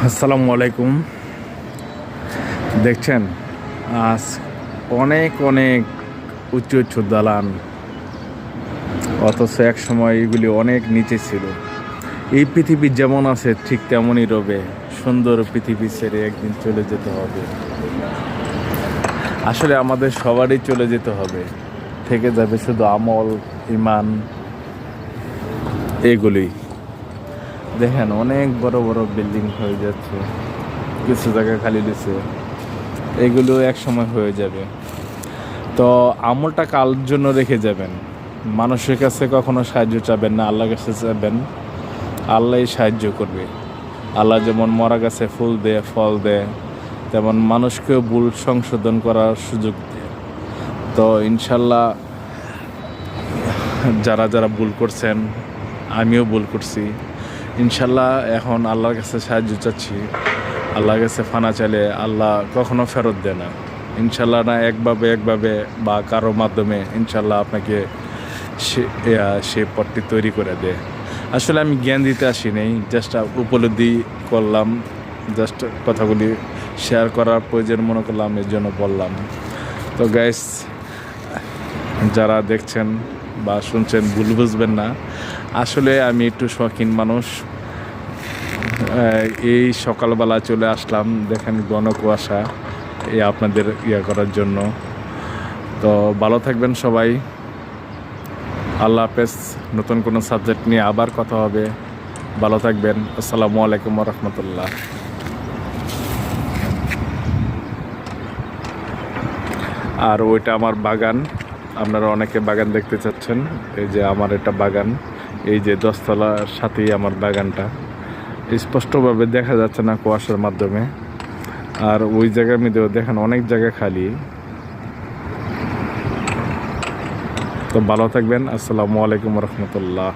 আসসালামু আলাইকুম। দেখছেন আজ অনেক অনেক উঁচু উঁচু দালান, অথচ এক সময় এগুলি অনেক নিচে ছিল। এই পৃথিবী যেমন আছে ঠিক তেমনই রবে। সুন্দর পৃথিবী ছেড়ে একদিন চলে যেতে হবে। আসলে আমাদের সবারই চলে যেতে হবে। থেকে যাবে শুধু আমল, ইমান, এগুলি। দেখেন অনেক বড় বড় বিল্ডিং হয়ে যাচ্ছে, কিছু জায়গা খালি দিছে। এগুলো এক সময় হয়ে যাবে। তো আমলটা কার জন্য রেখে যাবেন? মানুষের কাছে কখনো সাহায্য চাবেন না, আল্লাহর কাছে চাবেন। আল্লাহই সাহায্য করবে। আল্লাহ যেমন মরা গাছে ফুল দেয়, ফল দেয়, তেমন মানুষকেও ভুল সংশোধন করার সুযোগ দেয়। তো ইনশাল্লাহ যারা যারা ভুল করছেন, আমিও ভুল করছি, ইনশাল্লাহ এখন আল্লাহর কাছে সাহায্য চাচ্ছি। আল্লাহর কাছে ফানা চাইলে আল্লাহ কখনো ফেরত দেয় না। ইনশাল্লাহ না একভাবে বা কারো মাধ্যমে ইনশাল্লাহ আপনাকে সে পথটি তৈরি করে দেয়। আসলে আমি জ্ঞান দিতে আসি নেই, জাস্ট উপলব্ধি করলাম, জাস্ট কথাগুলি শেয়ার করার প্রয়োজন মনে করলাম, এর জন্য বললাম। তো গাইস, যারা দেখছেন বা শুনছেন ভুল বুঝবেন না। আসলে আমি একটু শৌখিন মানুষ। এই সকালবেলা চলে আসলাম, দেখেন ঘন কুয়াশা, এই আপনাদের করার জন্য। তো ভালো থাকবেন সবাই। আল্লাহ হাফেজ। নতুন কোনো সাবজেক্ট নিয়ে আবার কথা হবে। ভালো থাকবেন। আসসালামু আলাইকুম ওয়া রাহমাতুল্লাহ। আর ওইটা আমার বাগান। আপনারা অনেকে বাগান দেখতে চাচ্ছেন। এই যে আমার এটা বাগান, এই যে 10 তলার সাথেই আমার বাগানটা। স্পষ্টভাবে দেখা যাচ্ছে না কুয়াশার মাধ্যমে। আর ওই জায়গার মধ্যেও দেখেন অনেক জায়গা খালি। তো ভালো থাকবেন। আসসালামু আলাইকুম রহমতুল্লাহ।